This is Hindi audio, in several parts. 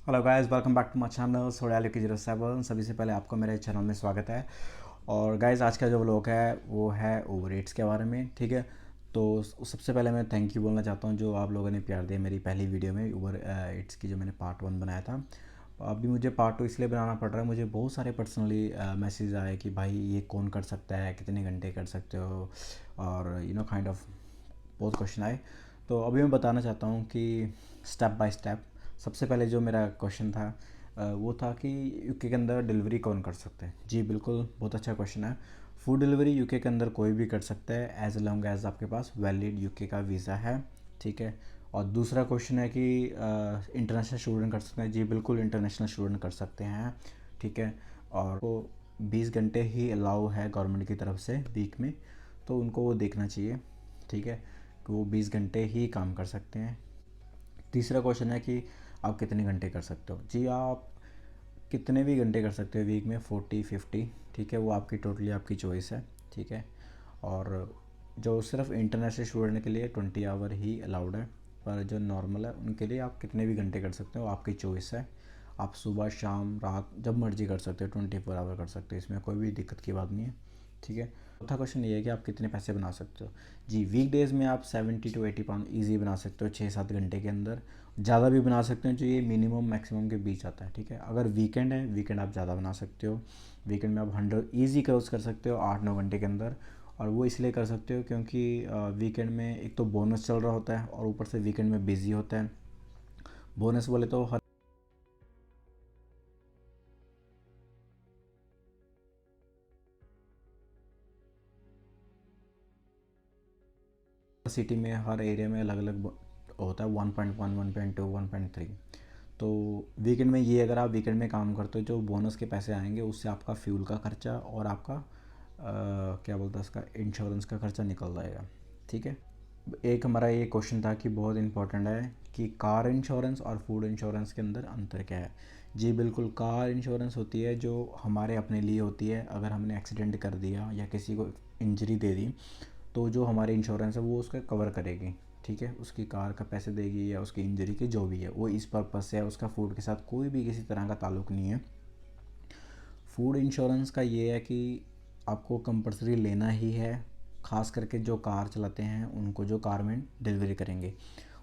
Hello guys, welcome back to my channel Sodalia07। सभी से पहले आपको मेरे चैनल में स्वागत है। और गाइस, आज का जो व्लॉग है वो है ओवर ईट्स के बारे में। ठीक है, तो सबसे पहले मैं थैंक यू बोलना चाहता हूँ जो आप लोगों ने प्यार दिया मेरी पहली वीडियो में ओवर ईट्स की, जो मैंने पार्ट 1 बनाया था। अभी मुझे पार्ट 2 इसलिए बनाना पड़ रहा है, मुझे बहुत सारे पर्सनली मैसेज आए कि भाई ये कौन कर सकता है, कितने घंटे कर सकते हो, और काइंड ऑफ बहुत क्वेश्चन आए। तो अभी मैं बताना चाहता हूँ कि स्टेप बाय स्टेप। सबसे पहले जो मेरा क्वेश्चन था वो था कि यूके के अंदर डिलीवरी कौन कर सकते हैं। जी बिल्कुल, बहुत अच्छा क्वेश्चन है। फूड डिलीवरी यूके के अंदर कोई भी कर सकता है एज लॉन्ग एज आपके पास वैलिड यूके का वीज़ा है। ठीक है। और दूसरा क्वेश्चन है कि इंटरनेशनल स्टूडेंट कर सकते हैं। जी बिल्कुल, इंटरनेशनल स्टूडेंट कर सकते हैं। ठीक है। और वो 20 घंटे ही अलाउ है गवर्नमेंट की तरफ से वीक में, तो उनको वो देखना चाहिए। ठीक है, कि वो 20 घंटे ही काम कर सकते हैं। तीसरा क्वेश्चन है कि आप कितने घंटे कर सकते हो। जी आप कितने भी घंटे कर सकते हो वीक में, 40-50। ठीक है, वो आपकी टोटली आपकी चॉइस है। ठीक है। और जो सिर्फ इंटरनेशनल स्टूडेंट के लिए 20 आवर ही अलाउड है, पर जो नॉर्मल है उनके लिए आप कितने भी घंटे कर सकते हो, आपकी चॉइस है। आप सुबह शाम रात जब मर्जी कर सकते हो, 24 आवर कर सकते हो, इसमें कोई भी दिक्कत की बात नहीं है। ठीक है। चौथा क्वेश्चन ये है कि आप कितने पैसे बना सकते हो। जी वीक डेज़ में आप 70 to 80 पाउंड ईजी बना सकते हो 6-7 घंटे के अंदर। ज़्यादा भी बना सकते हो, जो ये मिनिमम मैक्सिमम के बीच आता है। ठीक है। अगर वीकेंड है, वीकेंड आप ज़्यादा बना सकते हो। वीकेंड में आप 100 ईजी क्रॉस कर सकते हो 8-9 घंटे के अंदर। और वो इसलिए कर सकते हो क्योंकि वीकेंड में एक तो बोनस चल रहा होता है और ऊपर से वीकेंड में बिजी होता है। बोनस बोले तो हर सिटी में, हर एरिया में अलग अलग होता है। 1.1, 1.2, 1.3। तो वीकेंड में ये, अगर आप वीकेंड में काम करते हो, जो बोनस के पैसे आएंगे उससे आपका फ्यूल का खर्चा और आपका क्या बोलते हैं उसका, इंश्योरेंस का खर्चा निकल जाएगा। ठीक है। एक हमारा ये क्वेश्चन था कि बहुत इंपॉर्टेंट है कि कार इंश्योरेंस और फूड इंश्योरेंस के अंदर अंतर क्या है। जी बिल्कुल, कार इंश्योरेंस होती है जो हमारे अपने लिए होती है। अगर हमने एक्सीडेंट कर दिया या किसी को इंजरी दे दी, तो जो हमारी इंश्योरेंस है वो उसका कवर करेगी। ठीक है, उसकी कार का पैसे देगी या उसकी इंजरी के जो भी है, वो इस पर्पज़ से है। उसका फूड के साथ कोई भी किसी तरह का ताल्लुक़ नहीं है। फूड इंश्योरेंस का ये है कि आपको कंपलसरी लेना ही है, ख़ास करके जो कार चलाते हैं उनको, जो कार में डिलीवरी करेंगे।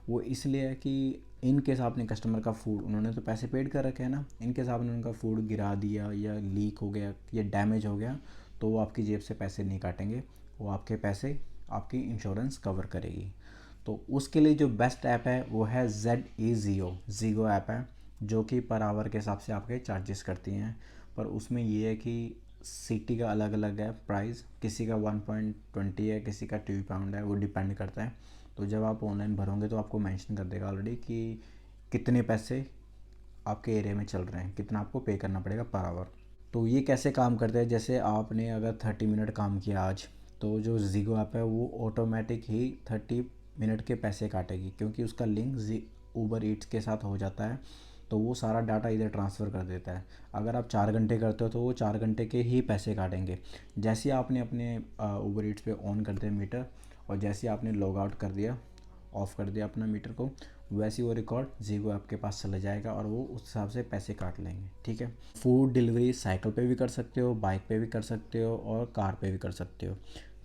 वो इसलिए है कि इन केस आपने कस्टमर का फूड, उन्होंने तो पैसे पेड कर रखे हैं ना, इन केस आपने उनका फूड गिरा दिया या लीक हो गया या डैमेज हो गया, तो वो आपकी जेब से पैसे नहीं काटेंगे, वो आपके पैसे आपकी इंश्योरेंस कवर करेगी। तो उसके लिए जो बेस्ट ऐप है वो है ज़ीगो ऐप है, जो कि पर आवर के हिसाब से आपके चार्जेस करती हैं। पर उसमें ये है कि सिटी का अलग अलग है प्राइस, किसी का 1.20 है, किसी का 2 पाउंड है, वो डिपेंड करता है। तो जब आप ऑनलाइन भरोगे तो आपको मेंशन कर देगा ऑलरेडी कि कितने पैसे आपके एरिया में चल रहे हैं, कितना आपको पे करना पड़ेगा पर आवर। तो ये कैसे काम करता है, जैसे आपने अगर 30 मिनट काम किया आज, तो जो ज़ीगो ऐप है वो ऑटोमेटिक ही 30 मिनट के पैसे काटेगी, क्योंकि उसका लिंक ऊबर ईट्स के साथ हो जाता है। तो वो सारा डाटा इधर ट्रांसफ़र कर देता है। अगर आप 4 घंटे करते हो तो वो 4 घंटे के ही पैसे काटेंगे। जैसे ही आपने अपने ऊबर ईट्स पे ऑन कर दिया मीटर, और जैसे ही आपने लॉग आउट कर दिया, ऑफ़ कर दिया अपना मीटर को, वैसे ही वो रिकॉर्ड ज़ीगो ऐप के पास चला जाएगा और वो उस हिसाब से पैसे काट लेंगे। ठीक है। फूड डिलीवरी साइकिल पे भी कर सकते हो, बाइक पे भी कर सकते हो और कार पे भी कर सकते हो।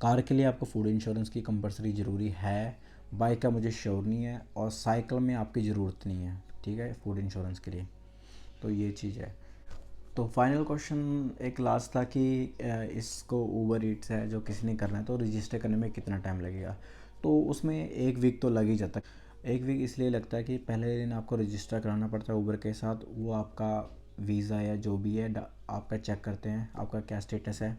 कार के लिए आपको फूड इंश्योरेंस की कंपलसरी ज़रूरी है, बाइक का मुझे श्योर नहीं है, और साइकिल में आपकी ज़रूरत नहीं है। ठीक है, फूड इंश्योरेंस के लिए। तो ये चीज़ है। तो फाइनल क्वेश्चन एक लास्ट था कि इसको ऊबर ईट्स है जो किसी ने करना है, तो रजिस्टर करने में कितना टाइम लगेगा। तो उसमें 1 वीक तो लग ही जाता है। 1 वीक इसलिए लगता है कि पहले दिन आपको रजिस्टर कराना पड़ता है ऊबर के साथ। वो आपका वीज़ा या जो भी है आपका चेक करते हैं, आपका क्या स्टेटस है।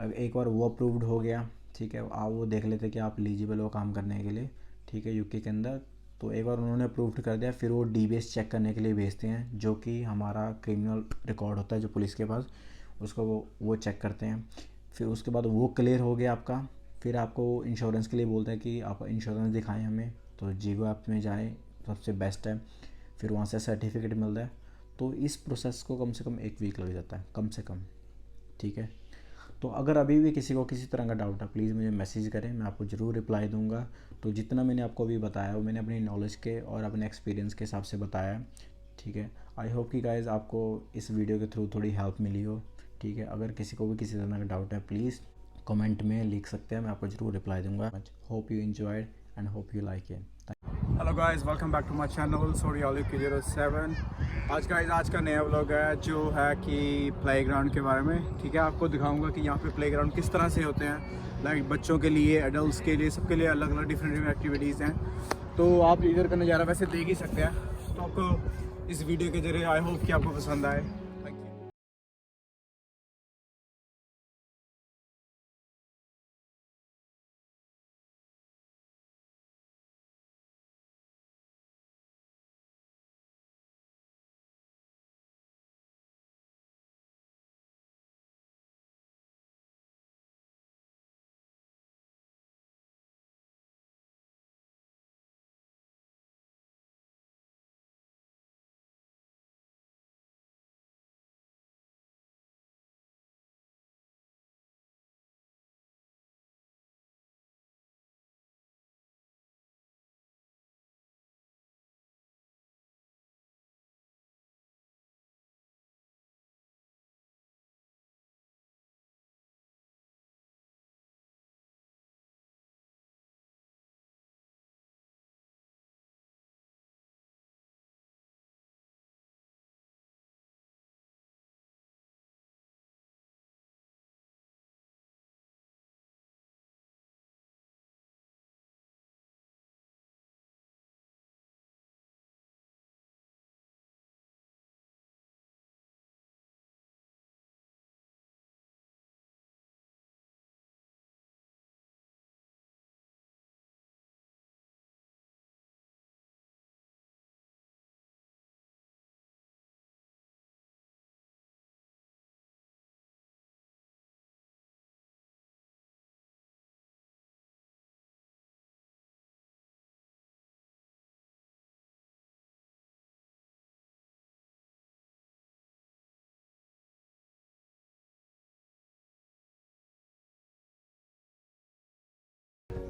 एक बार वो अप्रूव्ड हो गया, ठीक है, आप वो देख लेते कि आप एलिजिबल हो काम करने के लिए। ठीक है, यूके के अंदर। तो एक बार उन्होंने अप्रूव्ड कर दिया, फिर वो डीबीएस चेक करने के लिए भेजते हैं, जो कि हमारा क्रिमिनल रिकॉर्ड होता है जो पुलिस के पास, उसको वो चेक करते हैं। फिर उसके बाद वो क्लियर हो गया आपका, फिर आपको इंश्योरेंस के लिए बोलते हैं कि आप इंश्योरेंस दिखाएं हमें। तो ज़ीगो ऐप में जाएं, सबसे बेस्ट है। फिर वहाँ से सर्टिफिकेट मिलता है। तो इस प्रोसेस को कम से कम 1 वीक लग जाता है, कम से कम। ठीक है। तो अगर अभी भी किसी को किसी तरह का डाउट है, प्लीज़ मुझे मैसेज करें, मैं आपको ज़रूर रिप्लाई दूंगा। तो जितना मैंने आपको अभी बताया वो मैंने अपनी नॉलेज के और अपने एक्सपीरियंस के हिसाब से बताया है। ठीक है। आई होप कि गाइज आपको इस वीडियो के थ्रू थोड़ी हेल्प मिली हो। ठीक है, अगर किसी को भी किसी तरह का डाउट है प्लीज़ कमेंट में लिख सकते हैं, मैं आपको ज़रूर रिप्लाई दूंगा। Hope you enjoyed and hope you like it. Hello guys, welcome back to my channel सॉरी ऑलिव की 07। आज का नया व्लॉग है जो है कि प्लेग्राउंड के बारे में। ठीक है, आपको दिखाऊंगा कि यहाँ पे प्लेग्राउंड किस तरह से होते हैं, लाइक बच्चों के लिए, एडल्ट्स के लिए, सबके लिए अलग अलग डिफरेंट एक्टिविटीज़ हैं। तो आप इधर का नज़ारा वैसे देख ही सकते हैं। तो आपको इस वीडियो के जरिए आई होप कि आपको पसंद आए।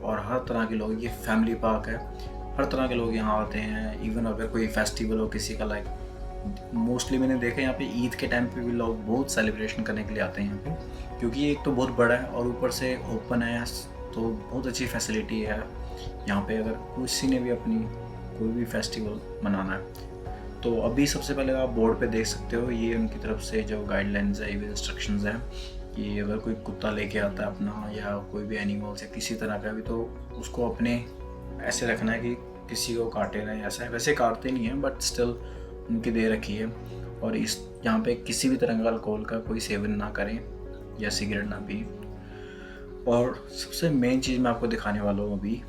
और हर तरह के लोग, ये फैमिली पार्क है, हर तरह के लोग यहाँ आते हैं। इवन अगर कोई फेस्टिवल हो किसी का, लाइक मोस्टली मैंने देखा यहाँ पे ईद के टाइम पे भी लोग बहुत सेलिब्रेशन करने के लिए आते हैं यहाँ पे, क्योंकि एक तो बहुत बड़ा है और ऊपर से ओपन है, तो बहुत अच्छी फैसिलिटी है यहाँ पे। अगर किसी ने भी अपनी कोई भी फेस्टिवल मनाना है तो अभी सबसे पहले आप बोर्ड पे देख सकते हो, ये उनकी तरफ से जो गाइडलाइंस है, ये इंस्ट्रक्शंस हैं कि अगर कोई कुत्ता लेके आता है अपना, या कोई भी एनिमल्स या किसी तरह का भी, तो उसको अपने ऐसे रखना है कि किसी को काटे ना। ऐसा है, वैसे काटते नहीं हैं बट स्टिल उनकी दे रखी है। और इस यहाँ पे किसी भी तरह का अल्कोहल का कोई सेवन ना करें या सिगरेट ना पिए। और सबसे मेन चीज़ मैं आपको दिखाने वाला हूँ अभी,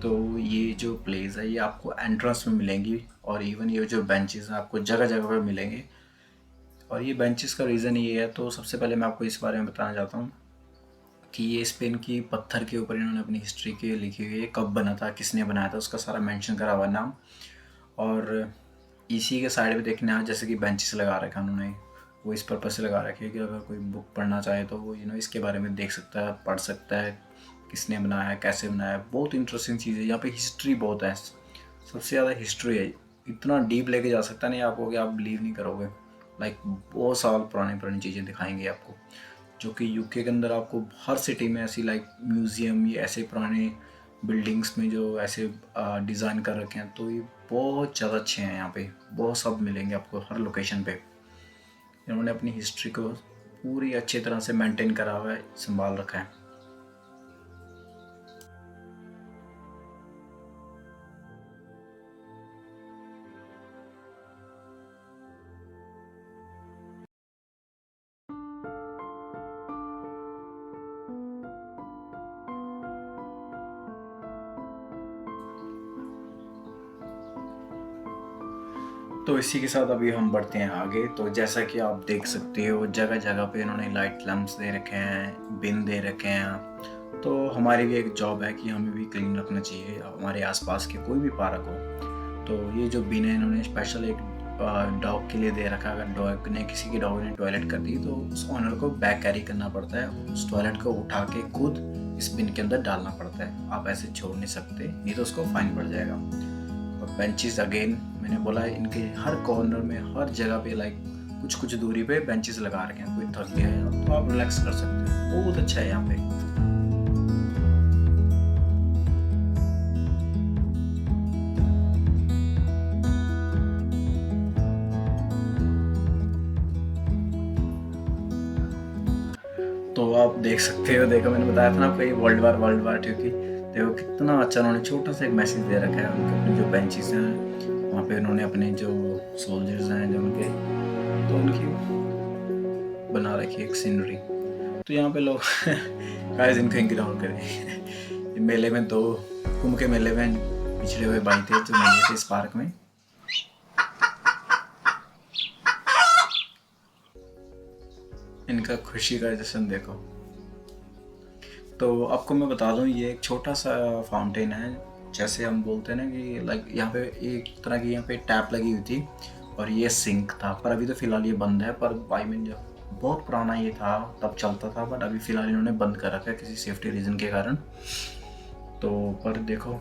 तो ये जो प्लेस है ये आपको एंट्रेंस में मिलेंगी, और इवन ये जो बेंचेस हैं आपको जगह जगह पर मिलेंगे। और ये बेंचेस का रीज़न ये है, तो सबसे पहले मैं आपको इस बारे में बताना चाहता हूँ कि ये स्पेन की पत्थर के ऊपर इन्होंने अपनी हिस्ट्री की लिखी हुई है, कब बना था, किसने बनाया था, उसका सारा मेंशन करा हुआ नाम। और इसी के साइड पे देखने आप जैसे कि बेंचेस लगा रखे हैं उन्होंने, वो इस पर्पज़ से लगा रखे हैं कि अगर कोई बुक पढ़ना चाहे तो वो इसके बारे में देख सकता है, पढ़ सकता है, किसने बनाया है, कैसे बनाया है। बहुत इंटरेस्टिंग चीज़ है यहाँ पे, हिस्ट्री बहुत है, सबसे ज़्यादा हिस्ट्री है। इतना डीप लेके जा सकता नहीं आपको कि आप बिलीव नहीं करोगे। लाइक बहुत साल पुरानी चीज़ें दिखाएंगे आपको, जो कि यूके के अंदर आपको हर सिटी में ऐसी लाइक म्यूज़ियम या ऐसे पुराने बिल्डिंग्स में जो ऐसे डिज़ाइन कर रखे हैं, तो ये बहुत ज़्यादा अच्छे हैं। यहाँ पे बहुत सब मिलेंगे आपको हर लोकेशन पे। इन्होंने अपनी हिस्ट्री को पूरी अच्छी तरह से मेंटेन करा हुआ है, संभाल रखा है। तो इसी के साथ अभी हम बढ़ते हैं आगे। तो जैसा कि आप देख सकते हो जगह जगह पे इन्होंने लाइट लैंप्स दे रखे हैं, बिन दे रखे हैं। तो हमारी भी एक जॉब है कि हमें भी क्लीन रखना चाहिए हमारे आसपास के कोई भी पार्क हो। तो ये जो बिन है इन्होंने स्पेशल एक डॉग के लिए दे रखा है। अगर डॉग ने, किसी की डॉग ने टॉयलेट कर दी तो उस ऑनर को बैग कैरी करना पड़ता है, उस टॉयलेट को उठा के खुद इस बिन के अंदर डालना पड़ता है। आप ऐसे छोड़ नहीं सकते, नहीं तो उसको फाइन पड़ जाएगा। और बेंचेस अगेन मैंने बोला है इनके हर कॉर्नर में हर जगह पे लाइक कुछ कुछ दूरी पे बेंचेस लगा रखे हैं। कोई थक गया है तो आप रिलैक्स कर सकते हो, बहुत अच्छा है यहाँ पे। तो आप देख सकते हो, देखो मैंने बताया था ना आपको ये वर्ल्ड वार क्योंकि देखो कितना अच्छा उन्होंने छोटा सा एक मैसेज दे रखा है। उनके अपने जो बेंचेस हैं वहाँ पे उन्होंने अपने जो सोल्जर्स हैं जो उनके, तो उनकी बना रखी है एक सीनरी। तो यहाँ पे लोग गाइस इनको इग्नोर करें। मेले में दो कुंभ के मेले में पिछड़े हुए भाई थे जो मिले थे इस पार्क में। इनका खुशी का जश्न देखो। तो आपको मैं बता दूं ये एक छोटा सा फाउंटेन है, जैसे हम बोलते हैं ना कि लाइक यहाँ पे एक तरह की यहाँ पे टैप लगी हुई थी और ये सिंक था, पर अभी तो फिलहाल ये बंद है। पर आई मीन जब बहुत पुराना ये था तब चलता था, बट अभी फिलहाल इन्होंने बंद कर रखा है किसी सेफ्टी रीज़न के कारण। तो पर देखो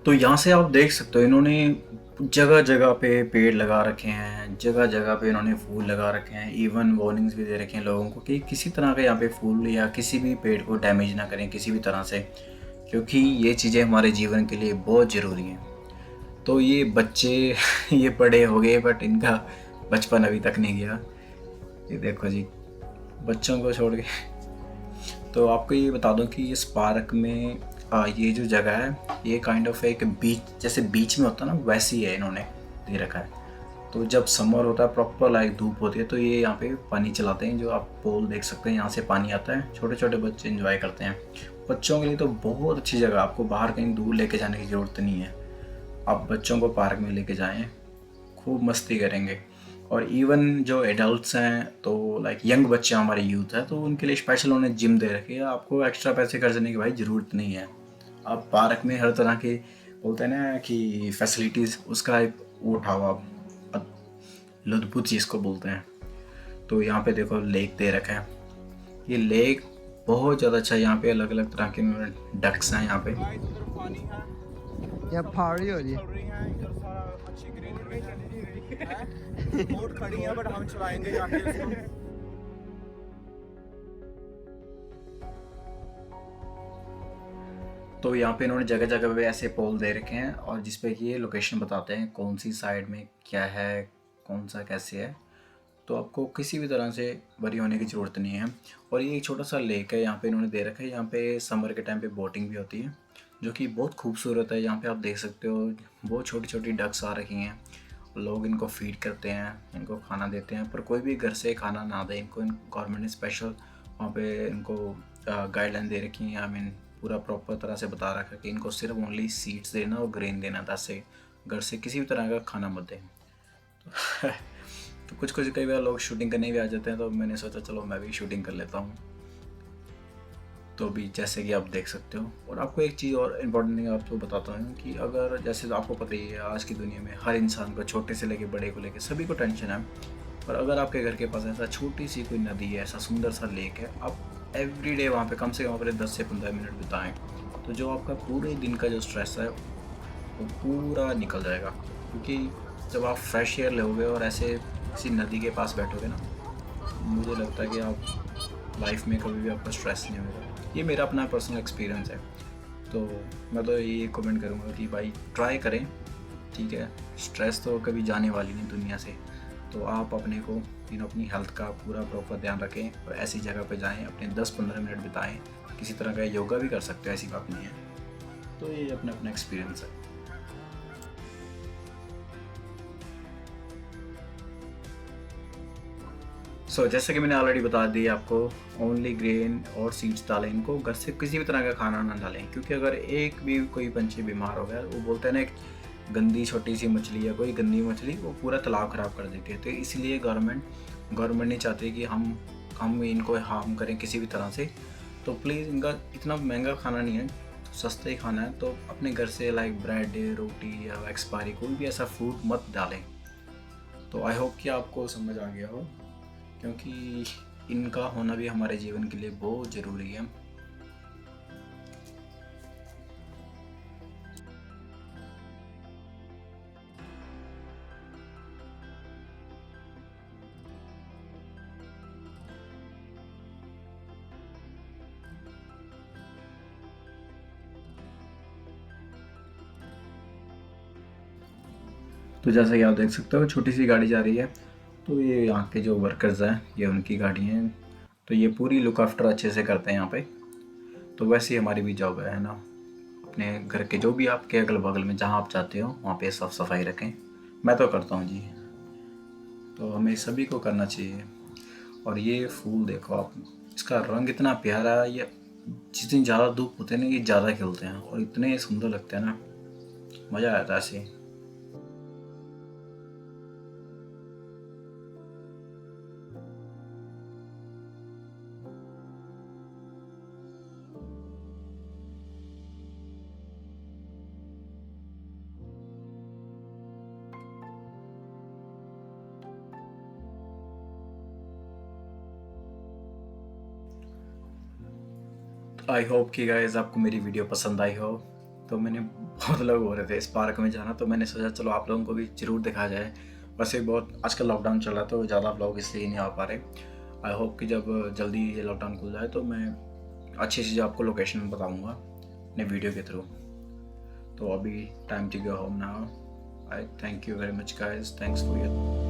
तो यहाँ से आप देख सकते हो इन्होंने जगह जगह पे पेड़ लगा रखे हैं, जगह जगह पे इन्होंने फूल लगा रखे हैं। इवन वार्निंग्स भी दे रखे हैं लोगों को कि किसी तरह का यहाँ पे फूल या किसी भी पेड़ को डैमेज ना करें किसी भी तरह से, क्योंकि ये चीज़ें हमारे जीवन के लिए बहुत ज़रूरी हैं। तो ये बच्चे ये बड़े हो गए बट इनका बचपन अभी तक नहीं गया। ये देखो जी बच्चों को छोड़ के। तो आपको ये बता दूं कि इस पार्क में ये जो जगह है ये काइंड ऑफ एक बीच, जैसे बीच में होता है ना वैसी है इन्होंने दे रखा है। तो जब समर होता है प्रॉपर लाइक धूप होती है तो ये यहाँ पे पानी चलाते हैं, जो आप पोल देख सकते हैं यहाँ से पानी आता है। छोटे छोटे बच्चे एंजॉय करते हैं। बच्चों के लिए तो बहुत अच्छी जगह, आपको बाहर कहीं दूर लेके जाने की ज़रूरत नहीं है। आप बच्चों को पार्क में लेके जाएं, खूब मस्ती करेंगे। और इवन जो एडल्ट्स हैं तो लाइक यंग बच्चे हमारे यूथ है तो उनके लिए स्पेशल उन्हें जिम दे रखी है। आपको एक्स्ट्रा पैसे खर्चने की भाई ज़रूरत नहीं है। आप पार्क में हर तरह के बोलते हैं ना कि फैसिलिटीज़, उसका एक वो उठाओ आप, लुत्फ़ चीज़ को बोलते हैं। तो यहाँ पे देखो लेक दे रखा है। ये लेक बहुत ज़्यादा अच्छा है। यहाँ पे अलग अलग तरह के डक्स हैं यहाँ पे। गाइस उधर पानी है, या पहाड़ी हो बोट रही चल रही है, इधर सारा अच्छी ग्रीनरी है। बोट खड़ी है बट हम चलाएंगे जाके उसको। तो यहाँ पे इन्होंने जगह जगह पे ऐसे पोल दे रखे हैं और जिस पे कि ये लोकेशन बताते हैं कौन सी साइड में क्या है, कौन सा कैसे है। तो आपको किसी भी तरह से वरी होने की ज़रूरत नहीं है। और ये एक छोटा सा लेक है यहाँ पे इन्होंने दे रखा है। यहाँ पे समर के टाइम पे बोटिंग भी होती है जो कि बहुत खूबसूरत है। यहाँ पे आप देख सकते हो बहुत छोटी छोटी डक्स आ रखी हैं। लोग इनको फीड करते हैं, इनको खाना देते हैं, पर कोई भी घर से खाना ना दे इनको। गवर्नमेंट ने स्पेशल वहाँ पे इनको गाइडलाइन दे रखी है। आई मीन पूरा प्रॉपर तरह से बता रखा है कि इनको सिर्फ ओनली सीड्स देना और ग्रेन देना था, से घर से किसी भी तरह का खाना मत दें। तो कुछ कुछ कई बार लोग शूटिंग करने भी आ जाते हैं, तो मैंने सोचा चलो मैं भी शूटिंग कर लेता हूँ। तो भी जैसे कि आप देख सकते हो। और आपको एक चीज़ और इम्पोर्टेंट थिंग आपको बताता हूँ कि अगर जैसे तो आपको पता ही है आज की दुनिया में हर इंसान को छोटे से लेके बड़े को लेके सभी को टेंशन है। पर अगर आपके घर के पास ऐसा छोटी सी कोई नदी है, ऐसा सुंदर सा लेक है, आप एवरीडे वहाँ पे कम से कम अपने 10 से 15 मिनट बिताएं, तो जो आपका पूरे दिन का जो स्ट्रेस है वो पूरा निकल जाएगा। क्योंकि जब आप फ्रेश एयर लोगे और ऐसे किसी नदी के पास बैठोगे ना, मुझे लगता है कि आप लाइफ में कभी भी आपका स्ट्रेस नहीं होगा। ये मेरा अपना पर्सनल एक्सपीरियंस है। तो मैं तो ये कमेंट करूँगा कि भाई ट्राई करें, ठीक है। स्ट्रेस तो कभी जाने वाली नहीं दुनिया से। तो आप अपने को अपनी हेल्थ का पूरा प्रॉपर ध्यान रखें और ऐसी जगह पे जाएं, अपने 10-15 मिनट बिताएं। किसी तरह का योगा भी कर सकते हो, ऐसी बात नहीं है। तो ये अपना अपना एक्सपीरियंस है। जैसे कि मैंने ऑलरेडी बता दिया आपको, ओनली ग्रेन और सीड्स डालें इनको। घर से किसी भी तरह का खाना ना डालें, क्योंकि अगर एक भी कोई पंछी बीमार हो गया, वो बोलते हैं ना, एक गंदी छोटी सी मछली या कोई गंदी मछली वो पूरा तालाब ख़राब कर देती है। तो इसलिए गवर्नमेंट नहीं चाहती कि हम इनको हार्म करें किसी भी तरह से। तो प्लीज़ इनका इतना महंगा खाना नहीं है, सस्ता ही खाना है। तो अपने घर से लाइक ब्रेड, रोटी या एक्सपायरी कोई भी ऐसा फूड मत डालें। तो आई होप कि आपको समझ आ गया हो, क्योंकि इनका होना भी हमारे जीवन के लिए बहुत ज़रूरी है। तो जैसा कि आप देख सकते हो छोटी सी गाड़ी जा रही है। तो ये यहाँ के जो वर्कर्स हैं, ये उनकी गाड़ी हैं। तो ये पूरी लुक आफ्टर अच्छे से करते हैं यहाँ पे। तो वैसे ही हमारी भी जॉब है ना, अपने घर के जो भी आपके अगल बगल में जहाँ आप जाते हो वहाँ पे साफ़ सफाई रखें। मैं तो करता हूँ जी। तो हमें सभी को करना चाहिए। और ये फूल देखो आप, इसका रंग इतना प्यारा है। ये जिस दिन ज़्यादा धूप होते हैं ना, ये ज़्यादा खिलते हैं और इतने सुंदर लगते हैं ना, मज़ा आता है ऐसे। आई होप कि गाइस आपको मेरी वीडियो पसंद आई हो। तो मैंने बहुत लोग हो रहे थे इस पार्क में जाना, तो मैंने सोचा चलो आप लोगों को भी ज़रूर दिखाया जाए। वैसे बहुत आजकल लॉकडाउन चल रहा है तो ज़्यादा लोग इसलिए नहीं आ पा रहे। आई होप कि जब जल्दी ये लॉकडाउन खुल जाए तो मैं अच्छी चीज़ आपको लोकेशन बताऊँगा अपने वीडियो के थ्रू। तो अभी time to go home now. I thank you very much guys, thanks for your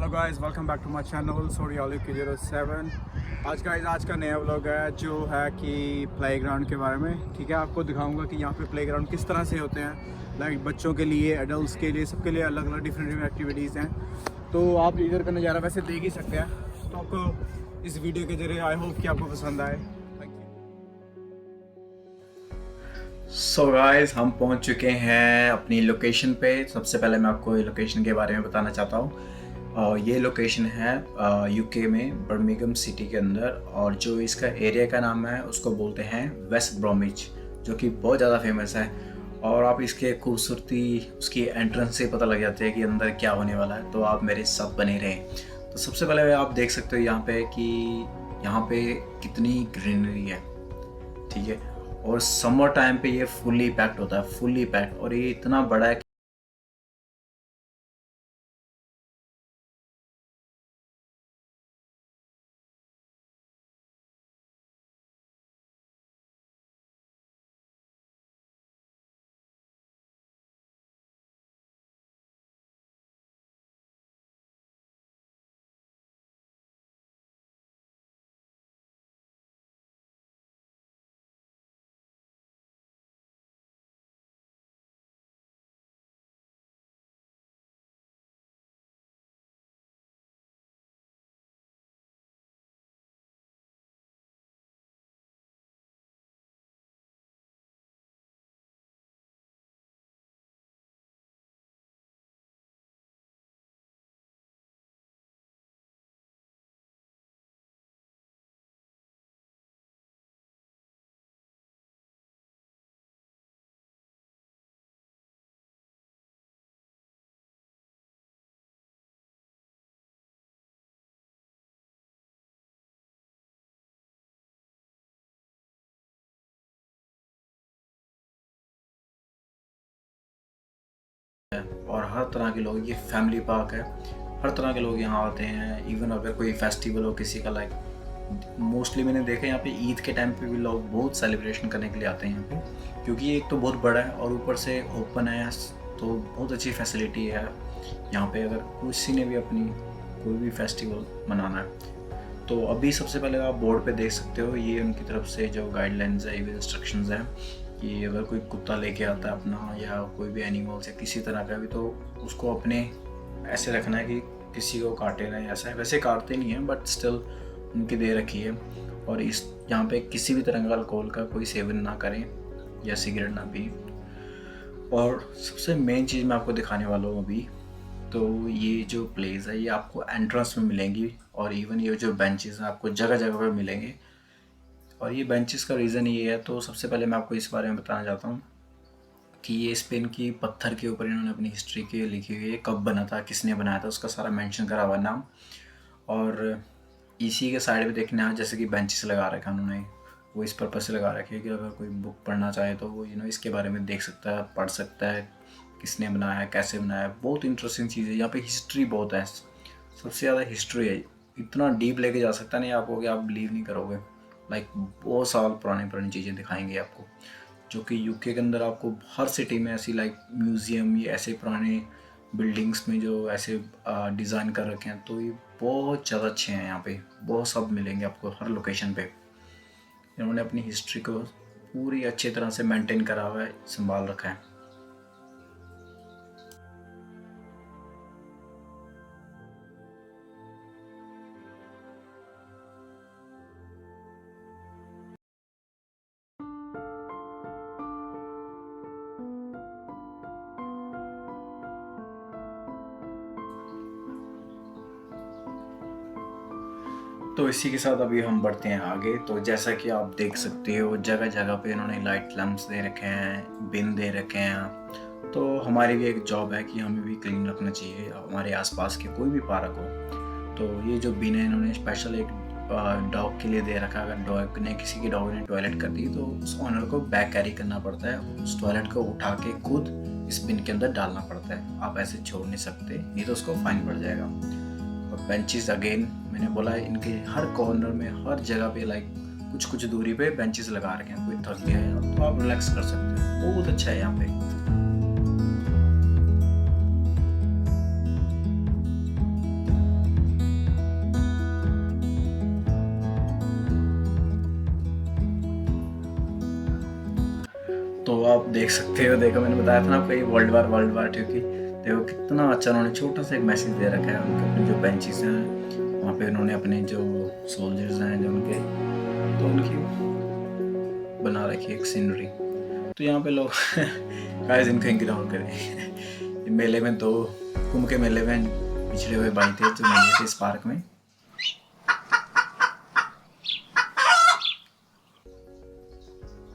hello guys, welcome back to my channel सॉरी ऑलिव K07। आज का नया व्लॉग है जो है कि प्लेग्राउंड के बारे में। ठीक है, आपको दिखाऊंगा कि यहाँ पे प्लेग्राउंड किस तरह से होते हैं। लाइक बच्चों के लिए, एडल्ट्स के लिए, सबके लिए अलग अलग डिफरेंट एक्टिविटीज़ हैं। तो आप इधर का नज़ारा वैसे देख ही सकते हैं। तो आपको इस वीडियो के जरिए आई होप कि आपको पसंद आए। सो गाइस, हम पहुंच चुके हैं अपनी लोकेशन पे। सबसे पहले मैं आपको ये लोकेशन के बारे में बताना चाहता हूँ। ये लोकेशन है यूके में बर्मिंघम सिटी के अंदर, और जो इसका एरिया का नाम है उसको बोलते हैं वेस्ट ब्रोमिच, जो कि बहुत ज़्यादा फेमस है। और आप इसके खूबसूरती उसकी एंट्रेंस से पता लग जाती है कि अंदर क्या होने वाला है। तो आप मेरे साथ बने रहें। तो सबसे पहले आप देख सकते हो यहाँ पे कि यहाँ पे कितनी ग्रीनरी है। ठीक है, और समर टाइम पे ये फुल्ली पैक्ड होता है, फुल्ली पैक्ड। और ये इतना बड़ा है और हर तरह के लोग, ये फैमिली पार्क है, हर तरह के लोग यहाँ आते हैं। इवन अगर कोई फेस्टिवल हो किसी का, लाइक मोस्टली मैंने देखा है यहाँ पे ईद के टाइम पे भी लोग बहुत सेलिब्रेशन करने के लिए आते हैं यहाँ पे, क्योंकि ये एक तो बहुत बड़ा है और ऊपर से ओपन है, तो बहुत अच्छी फैसिलिटी है यहाँ पे अगर किसी ने भी अपनी कोई भी फेस्टिवल मनाना है। तो अभी सबसे पहले आप बोर्ड पे देख सकते हो, ये उनकी तरफ से जो गाइडलाइंस है, ये इंस्ट्रक्शंस हैं कि अगर कोई कुत्ता लेके आता है अपना, या कोई भी एनिमल्स या किसी तरह का भी, तो उसको अपने ऐसे रखना है कि किसी को काटे नहीं। ऐसा है, वैसे काटते नहीं है बट स्टिल उनकी दे रखी है। और इस यहाँ पे किसी भी तरह का अल्कोहल का कोई सेवन ना करें या सिगरेट ना पिए। और सबसे मेन चीज़ मैं आपको दिखाने वाला हूँ अभी, तो ये जो प्लेस है ये आपको एंट्रेंस में मिलेंगी, और इवन ये जो बेंचेस हैं आपको जगह जगह पर मिलेंगे। और ये बेंचेस का रीज़न ये है, तो सबसे पहले मैं आपको इस बारे में बताना चाहता हूँ कि ये स्पेन की पत्थर के ऊपर इन्होंने अपनी हिस्ट्री के लिखी हुई है, कब बना था, किसने बनाया था, उसका सारा मेंशन करा हुआ नाम। और इसी के साइड पे देखने यहाँ जैसे कि बेंचेस लगा रखे हैं उन्होंने, वो इस पर्पज़ से लगा रखे हैं कि अगर कोई बुक पढ़ना चाहे तो वो इसके बारे में देख सकता है, पढ़ सकता है, किसने बनाया है, कैसे बनाया है। बहुत इंटरेस्टिंग चीज़ है, यहाँ पे हिस्ट्री बहुत है, सबसे ज़्यादा हिस्ट्री है। इतना डीप लेके जा सकता नहीं आपको कि आप बिलीव नहीं करोगे। लाइक बहुत साल पुरानी चीज़ें दिखाएंगे आपको, जो कि यूके के अंदर आपको हर सिटी में ऐसी लाइक म्यूज़ियम, ये ऐसे पुराने बिल्डिंग्स में जो ऐसे डिज़ाइन कर रखे हैं, तो ये बहुत ज़्यादा अच्छे हैं। यहाँ पे बहुत सब मिलेंगे आपको हर लोकेशन पे। इन्होंने अपनी हिस्ट्री को पूरी अच्छी तरह से मेंटेन करा हुआ है, संभाल रखा है। तो इसी के साथ अभी हम बढ़ते हैं आगे। तो जैसा कि आप देख सकते हो जगह जगह पे इन्होंने लाइट लैंप्स दे रखे हैं, बिन दे रखे हैं। तो हमारी भी एक जॉब है कि हमें भी क्लीन रखना चाहिए हमारे आसपास के कोई भी पार्क हो। तो ये जो बिन है इन्होंने स्पेशल एक डॉग के लिए दे रखा है। अगर डॉग ने किसी की डॉग ने टॉयलेट कर दी तो उस ऑनर को बैग कैरी करना पड़ता है, उस टॉयलेट को उठा के खुद इस बिन के अंदर डालना पड़ता है। आप ऐसे छोड़ नहीं सकते, नहीं तो उसको फाइन पड़ जाएगा। और बेंचेस अगेन मैंने बोला इनके हर कॉर्नर में, हर जगह पे लाइक कुछ कुछ दूरी पे बेंचेस लगा रखे हैं। कोई थक गया है तो आप रिलैक्स कर सकते हो, बहुत अच्छा है यहाँ पे। आप देख सकते हो, देखो मैंने बताया था ना आपको ये वर्ल्ड वार 2 की, देखो कितना अच्छा उन्होंने छोटा सा एक मैसेज दे रखा है। उनके अपने जो बेंचेस हैं वहाँ पे उन्होंने अपने जो सोल्जर्स हैं जो उनके, तो उनकी बना रखी है एक सीनरी। तो यहाँ पे लोग गाइस इनको इग्नोर करें। मेले में तो कुंभ के मेले में पिछड़े हुए भाई थे जो मिले थे इस पार्क में।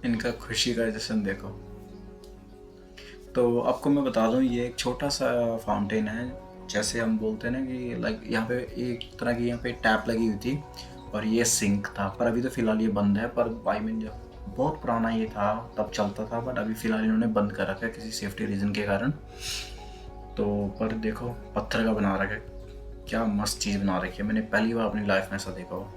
इनका खुशी का जश्न देखो। तो आपको मैं बता दूं ये एक छोटा सा फाउंटेन है, जैसे हम बोलते हैं ना कि लाइक यहाँ पे एक तरह की यहाँ पे टैप लगी हुई थी और ये सिंक था, पर अभी तो फ़िलहाल ये बंद है। पर आई मीन जब बहुत पुराना ये था तब चलता था, बट अभी फ़िलहाल इन्होंने बंद कर रखा है किसी सेफ्टी रीज़न के कारण। तो पर देखो पत्थर का बना रखा है, क्या मस्त चीज़ बना रखी है, मैंने पहली बार अपनी लाइफ में ऐसा देखा हो।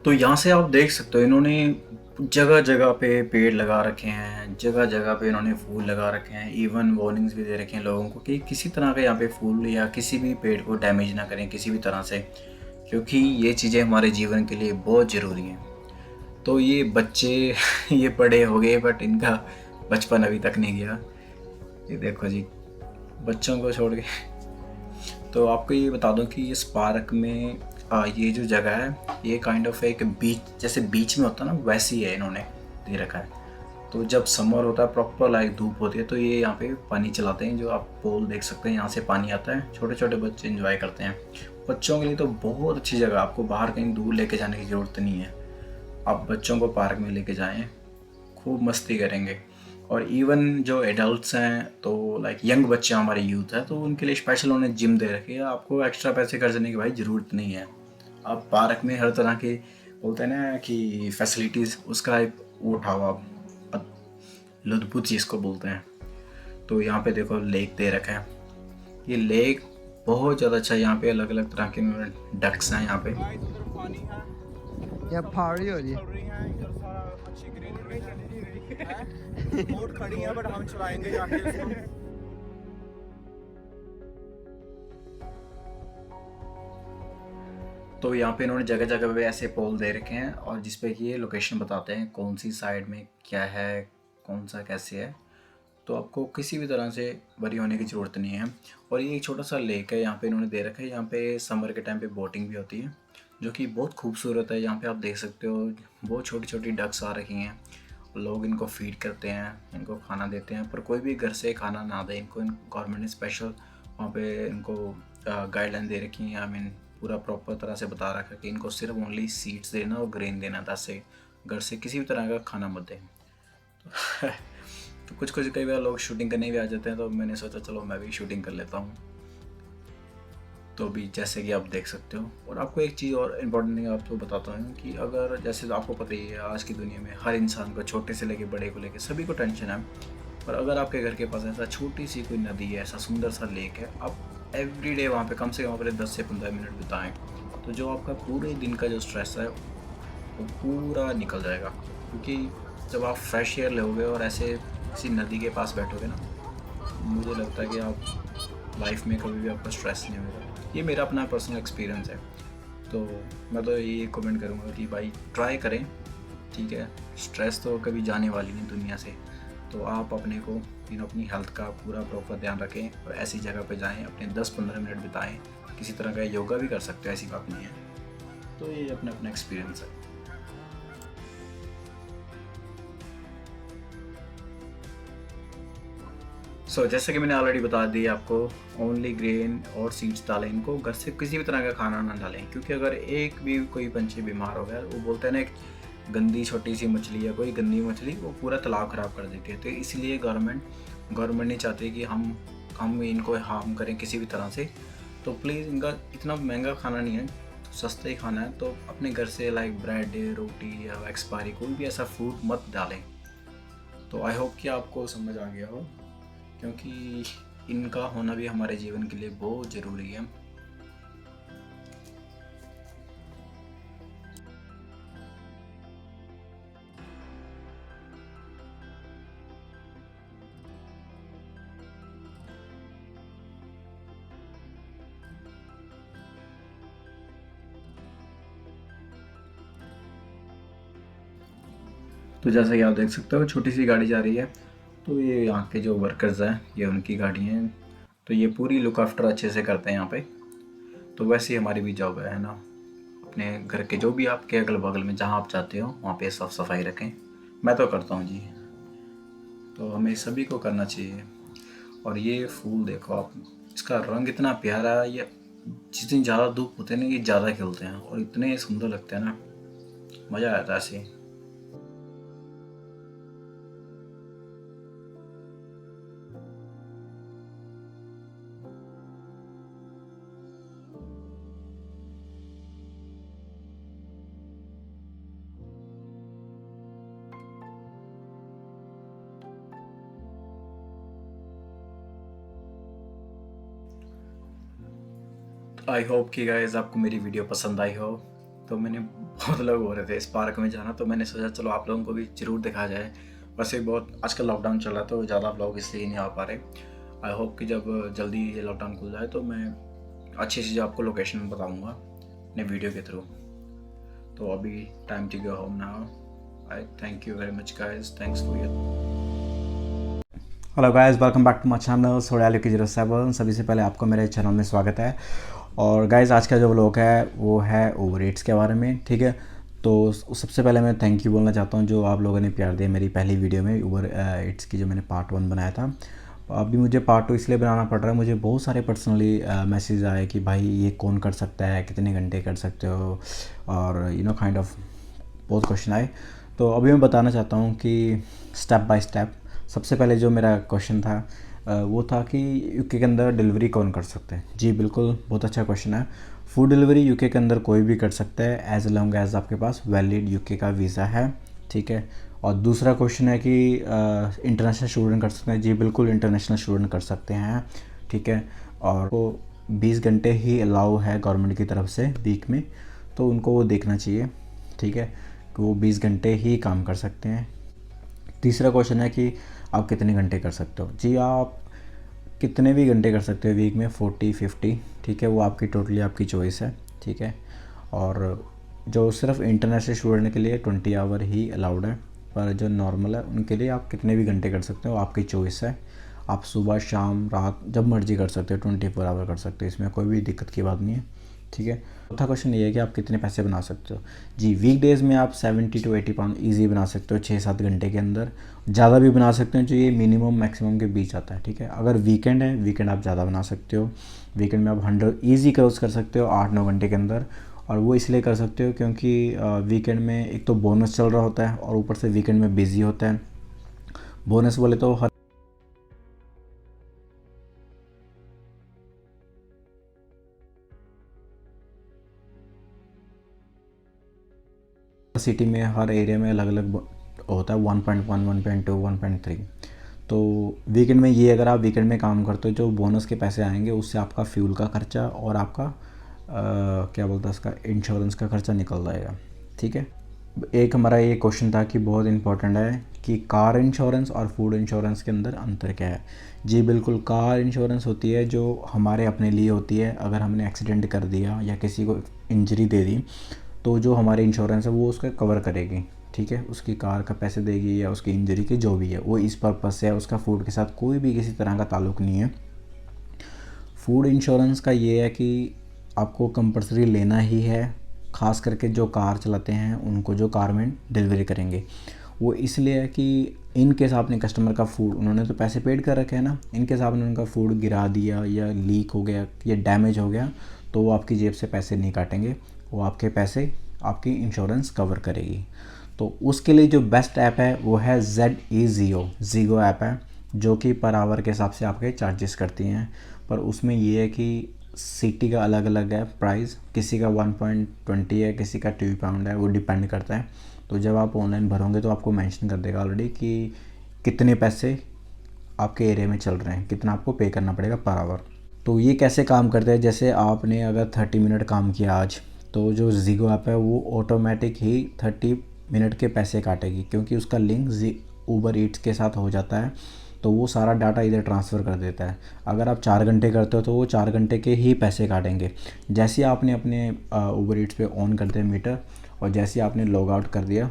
तो यहाँ से आप देख सकते हो इन्होंने जगह जगह पे पेड़ लगा रखे हैं, जगह जगह पे इन्होंने फूल लगा रखे हैं। इवन वार्निंग्स भी दे रखे हैं लोगों को कि किसी तरह का यहाँ पे फूल या किसी भी पेड़ को डैमेज ना करें किसी भी तरह से, क्योंकि ये चीज़ें हमारे जीवन के लिए बहुत ज़रूरी हैं। तो ये बच्चे ये बड़े हो गए बट इनका बचपन अभी तक नहीं गया। ये देखो जी बच्चों को छोड़ के। तो आपको ये बता दूं कि इस पार्क में ये जो जगह है ये काइंड ऑफ एक बीच, जैसे बीच में होता है ना वैसी है इन्होंने दे रखा है। तो जब समर होता है प्रॉपर लाइक धूप होती है तो ये यहाँ पे पानी चलाते हैं, जो आप पोल देख सकते हैं यहाँ से पानी आता है। छोटे छोटे बच्चे एंजॉय करते हैं। बच्चों के लिए तो बहुत अच्छी जगह, आपको बाहर कहीं दूर लेके जाने की ज़रूरत नहीं है। आप बच्चों को पार्क में लेके जाएं, खूब मस्ती करेंगे। और इवन जो एडल्ट्स हैं तो लाइक यंग बच्चे हमारे यूथ है तो उनके लिए स्पेशल उन्हें जिम दे रखी है। आपको एक्स्ट्रा पैसे खर्चने की भाई ज़रूरत नहीं है। आप पार्क में हर तरह के बोलते हैं ना कि फैसिलिटीज़, उसका एक वो उठाओ आप, लुत्फ़ जिसको बोलते हैं। तो यहाँ पे देखो लेक दे रखा है। ये लेक बहुत ज़्यादा अच्छा है। यहाँ पे अलग अलग तरह के डक्स हैं यहाँ पे। या पहाड़ी हो रही है। बोट खड़ी है बट हम चलाएंगे जाके उसको। तो यहाँ पे इन्होंने जगह जगह पे ऐसे पोल दे रखे हैं और जिस पे कि ये लोकेशन बताते हैं कौन सी साइड में क्या है, कौन सा कैसे है। तो आपको किसी भी तरह से वरी होने की ज़रूरत नहीं है। और ये एक छोटा सा लेक है, यहाँ पे इन्होंने दे रखा है। यहाँ पे समर के टाइम पे बोटिंग भी होती है, जो कि बहुत खूबसूरत है। यहाँ पे आप देख सकते हो बहुत छोटी छोटी डक्स आ रखी हैं। लोग इनको फीड करते हैं, इनको खाना देते हैं, पर कोई भी घर से खाना ना दे इनको। गवर्नमेंट ने स्पेशल वहाँ पे इनको गाइडलाइन दे रखी है। आई मीन पूरा प्रॉपर तरह से बता रखा है कि इनको सिर्फ ओनली सीड्स देना और ग्रेन देना, से घर से किसी भी तरह का खाना मत दें। तो कुछ कई बार लोग शूटिंग करने भी आ जाते हैं, तो मैंने सोचा चलो मैं भी शूटिंग कर लेता हूँ। तो भी जैसे कि आप देख सकते हो। और आपको एक चीज़ और इम्पोर्टेंट थिंग आपको बताता हूँ कि अगर जैसे तो आपको पता ही है आज की दुनिया में हर इंसान को, छोटे से लेके बड़े को लेके सभी को टेंशन है। पर अगर आपके घर के पास ऐसा छोटी सी कोई नदी है, ऐसा सुंदर सा लेक है, आप एवरीडे वहाँ पे कम से कम अपने 10 से 15 मिनट बिताएं, तो जो आपका पूरे दिन का जो स्ट्रेस है वो पूरा निकल जाएगा। क्योंकि जब आप फ्रेश एयर लोगे और ऐसे किसी नदी के पास बैठोगे ना, मुझे लगता है कि आप लाइफ में कभी भी आपका स्ट्रेस नहीं होगा। ये मेरा अपना पर्सनल एक्सपीरियंस है। तो मैं तो ये कमेंट करूँगा कि भाई ट्राई करें, ठीक है। स्ट्रेस तो कभी जाने वाली नहीं दुनिया से। तो आप अपने को अपनी हेल्थ का पूरा प्रॉपर ध्यान रखें और ऐसी जगह पे जाएं, अपने 10-15 मिनट बिताएं। किसी तरह का योगा भी कर सकते हो, ऐसी बात नहीं है। तो ये अपना अपना एक्सपीरियंस है। जैसे कि मैंने ऑलरेडी बता दी आपको, ओनली ग्रेन और सीड्स डालें इनको। घर से किसी भी तरह का खाना ना डालें, क्योंकि अगर एक भी कोई पंछी बीमार हो गया, वो बोलते हैं ना, एक गंदी छोटी सी मछली या कोई गंदी मछली वो पूरा तालाब ख़राब कर देती है। तो इसलिए गवर्नमेंट नहीं चाहती कि हम इनको हार्म करें किसी भी तरह से। तो प्लीज़ इनका इतना महंगा खाना नहीं है, सस्ता ही खाना है। तो अपने घर से लाइक ब्रेड, रोटी या एक्सपायरी कोई भी ऐसा फूड मत डालें। तो आई होप कि आपको समझ आ गया हो, क्योंकि इनका होना भी हमारे जीवन के लिए बहुत ज़रूरी है। तो जैसा कि आप देख सकते हो छोटी सी गाड़ी जा रही है। तो ये यहाँ के जो वर्कर्स हैं, ये उनकी गाड़ी हैं। तो ये पूरी लुक आफ्टर अच्छे से करते हैं यहाँ पे। तो वैसे ही हमारी भी जॉब है ना, अपने घर के जो भी आपके अगल बगल में जहाँ आप जाते हो वहाँ पे साफ़ सफाई रखें। मैं तो करता हूँ जी, तो हमें सभी को करना चाहिए। और ये फूल देखो आप, इसका रंग इतना प्यारा है। ये जितनी ज़्यादा धूप होते हैं ना, ये ज़्यादा खिलते हैं और इतने सुंदर लगते हैं ना, मज़ा आता है ऐसे। आई होप कि गाइस आपको मेरी वीडियो पसंद आई हो। तो मैंने बहुत लोग हो रहे थे इस पार्क में जाना, तो मैंने सोचा चलो आप लोगों को भी ज़रूर दिखाया जाए। वैसे बहुत आजकल लॉकडाउन चल रहा है, तो ज़्यादा लोग इसलिए नहीं आ पा रहे। आई होप कि जब जल्दी ये लॉकडाउन खुल जाए तो मैं अच्छी चीज़ आपको लोकेशन बताऊँगा अपने वीडियो के थ्रू। तो अभी time to go home now. I thank you very much guys, thanks for your. Hello guys, welcome back to my channel SoryAluki07। सभी से पहले आपको मेरे चैनल में स्वागत है। और गाइस आज का जो व्लॉग है वो है ओवर ईट्स के बारे में, ठीक है। तो सबसे पहले मैं थैंक यू बोलना चाहता हूँ जो आप लोगों ने प्यार दिया मेरी पहली वीडियो में ओवर ईट्स की, जो मैंने पार्ट 1 बनाया था। अभी मुझे पार्ट 2 इसलिए बनाना पड़ रहा है, मुझे बहुत सारे पर्सनली मैसेज आए कि भाई ये कौन कर सकता है, कितने घंटे कर सकते हो, और काइंड ऑफ बहुत क्वेश्चन आए। तो अभी मैं बताना चाहता हूँ कि स्टेप बाय स्टेप। सबसे पहले जो मेरा क्वेश्चन था वो था कि यूके के अंदर डिलीवरी कौन कर सकते हैं। जी बिल्कुल, बहुत अच्छा क्वेश्चन है। फूड डिलीवरी यूके के अंदर कोई भी कर सकता है एज लॉन्ग एज आपके पास वैलिड यूके का वीज़ा है, ठीक है। और दूसरा क्वेश्चन है कि इंटरनेशनल स्टूडेंट कर सकते हैं। जी बिल्कुल, इंटरनेशनल स्टूडेंट कर सकते हैं, ठीक है। और वो 20 घंटे ही अलाउ है गवर्नमेंट की तरफ से वीक में, तो उनको वो देखना चाहिए, ठीक है, कि वो 20 घंटे ही काम कर सकते हैं। तीसरा क्वेश्चन है कि आप कितने घंटे कर सकते हो। जी आप कितने भी घंटे कर सकते हो वीक में, 40-50, ठीक है, वो आपकी टोटली आपकी चॉइस है, ठीक है। और जो सिर्फ इंटरनेशनल स्टूडेंट के लिए 20 आवर ही अलाउड है, पर जो नॉर्मल है उनके लिए आप कितने भी घंटे कर सकते हो, आपकी चॉइस है। आप सुबह शाम रात जब मर्जी कर सकते हो, 24 आवर कर सकते हो, इसमें कोई भी दिक्कत की बात नहीं है। ठीक है। चौथा क्वेश्चन ये है कि आप कितने पैसे बना सकते हो। जी, वीकडेज़ में आप 70 to 80 पाउंड ईजी बना सकते हो 6-7 घंटे के अंदर। ज़्यादा भी बना सकते हो, जो ये मिनिमम मैक्सिमम के बीच आता है। ठीक है। अगर वीकेंड है, वीकेंड आप ज़्यादा बना सकते हो। वीकेंड में आप 100 ईजी क्रॉस कर सकते हो 8-9 घंटे के अंदर। और वो इसलिए कर सकते हो क्योंकि वीकेंड में एक तो बोनस चल रहा होता है और ऊपर से वीकेंड में बिजी होता है। बोनस बोले तो हर सिटी में, हर एरिया में अलग अलग होता है 1.1, 1.2, 1.3। तो वीकेंड में ये अगर आप वीकेंड में काम करते हो, जो बोनस के पैसे आएंगे उससे आपका फ्यूल का खर्चा और आपका क्या बोलते हैं उसका इंश्योरेंस का खर्चा निकल जाएगा। ठीक है। एक हमारा ये क्वेश्चन था कि बहुत इंपॉर्टेंट है कि कार इंश्योरेंस और फूड इंश्योरेंस के अंदर अंतर क्या है। जी बिल्कुल, कार इंश्योरेंस होती है जो हमारे अपने लिए होती है। अगर हमने एक्सीडेंट कर दिया या किसी को इंजरी दे दी तो जो हमारी इंश्योरेंस है वो उसका कवर करेगी। ठीक है। उसकी कार का पैसे देगी या उसकी इंजरी के जो भी है, वो इस पर्पज़ से है। उसका फूड के साथ कोई भी किसी तरह का ताल्लुक़ नहीं है। फूड इंश्योरेंस का ये है कि आपको कंपलसरी लेना ही है, ख़ास करके जो कार चलाते हैं उनको, जो कार में डिलीवरी करेंगे। वो इसलिए है कि इन केस आपने कस्टमर का फूड, उन्होंने तो पैसे पेड कर रखे हैं ना, इन केस आपने उनका फूड गिरा दिया या लीक हो गया या डैमेज हो गया तो वो आपकी जेब से पैसे नहीं काटेंगे, वो आपके पैसे आपकी इंश्योरेंस कवर करेगी। तो उसके लिए जो बेस्ट ऐप है वो है ZEZO ऐप है, जो कि पर आवर के हिसाब से आपके चार्जेस करती हैं। पर उसमें ये है कि सिटी का अलग अलग है प्राइस, किसी का 1.20 है, किसी का 2 पाउंड है, वो डिपेंड करता है। तो जब आप ऑनलाइन भरोगे तो आपको मेंशन कर देगा ऑलरेडी कि कितने पैसे आपके एरिया में चल रहे हैं, कितना आपको पे करना पड़ेगा पर आवर। तो ये कैसे काम करता है, जैसे आपने अगर 30 मिनट काम किया आज, तो जो ज़ीगो ऐप है वो ऑटोमेटिक ही 30 मिनट के पैसे काटेगी, क्योंकि उसका लिंक ऊबर ईट्स के साथ हो जाता है। तो वो सारा डाटा इधर ट्रांसफ़र कर देता है। अगर आप 4 घंटे करते हो तो वो 4 घंटे के ही पैसे काटेंगे। जैसे ही आपने अपने ऊबर ईट्स पे ऑन कर दिया मीटर, और जैसे ही आपने लॉग आउट कर दिया,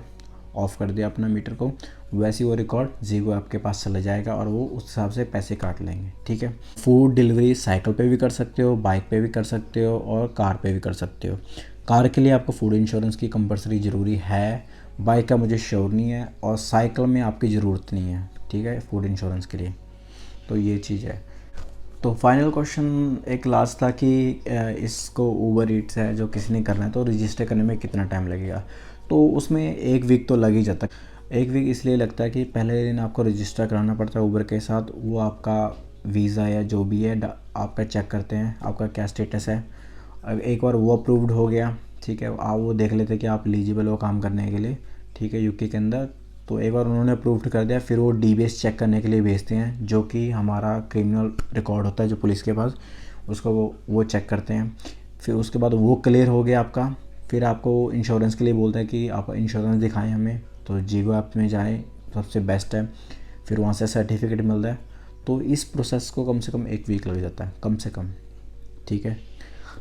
ऑफ़ कर दिया अपना मीटर को, वैसे ही वो रिकॉर्ड ज़ीगो ऐप के पास चला जाएगा और वो उस हिसाब से पैसे काट लेंगे। ठीक है। फूड डिलीवरी साइकिल पे भी कर सकते हो, बाइक पे भी कर सकते हो और कार पे भी कर सकते हो। कार के लिए आपको फूड इंश्योरेंस की कंपलसरी ज़रूरी है, बाइक का मुझे श्योर नहीं है, और साइकिल में आपकी ज़रूरत नहीं है। ठीक है, फूड इंश्योरेंस के लिए। तो ये चीज़ है। तो फाइनल क्वेश्चन एक लास्ट था कि इसको ऊबर ईट्स है जो किसी ने करना है तो रजिस्टर करने में कितना टाइम लगेगा। तो उसमें 1 वीक तो लग ही जाता है। 1 वीक इसलिए लगता है कि पहले दिन आपको रजिस्टर कराना पड़ता है ऊबर के साथ। वो आपका वीज़ा या जो भी है आपका चेक करते हैं, आपका क्या स्टेटस है। अब एक बार वो अप्रूव्ड हो गया, ठीक है, आप वो देख लेते कि आप एलिजिबल हो काम करने के लिए, ठीक है, यूके के अंदर। तो एक बार उन्होंने अप्रूव्ड कर दिया, फिर वो DBS चेक करने के लिए भेजते हैं, जो कि हमारा क्रिमिनल रिकॉर्ड होता है जो पुलिस के पास, उसको वो चेक करते हैं। फिर उसके बाद वो क्लियर हो गया आपका, फिर आपको इंश्योरेंस के लिए बोलता है कि आप इंश्योरेंस दिखाएं हमें। तो ज़ीगो ऐप में जाएँ, सबसे बेस्ट है। फिर वहाँ से सर्टिफिकेट मिलता है। तो इस प्रोसेस को कम से कम 1 वीक लग जाता है, कम से कम। ठीक है।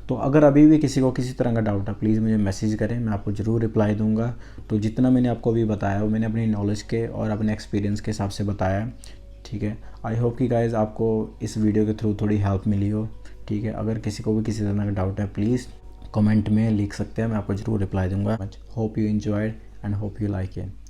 तो अगर अभी भी किसी को किसी तरह का डाउट है, प्लीज़ मुझे मैसेज करें, मैं आपको ज़रूर रिप्लाई दूंगा। तो जितना मैंने आपको अभी बताया वो मैंने अपनी नॉलेज के और अपने एक्सपीरियंस के हिसाब से बताया है। ठीक है। आई होप कि गाइज़ आपको इस वीडियो के थ्रू थोड़ी हेल्प मिली हो। ठीक है। अगर किसी को भी किसी तरह का डाउट है, प्लीज़ कमेंट में लिख सकते हैं, मैं आपको ज़रूर रिप्लाई दूंगा। Hope you enjoyed and hope you like it.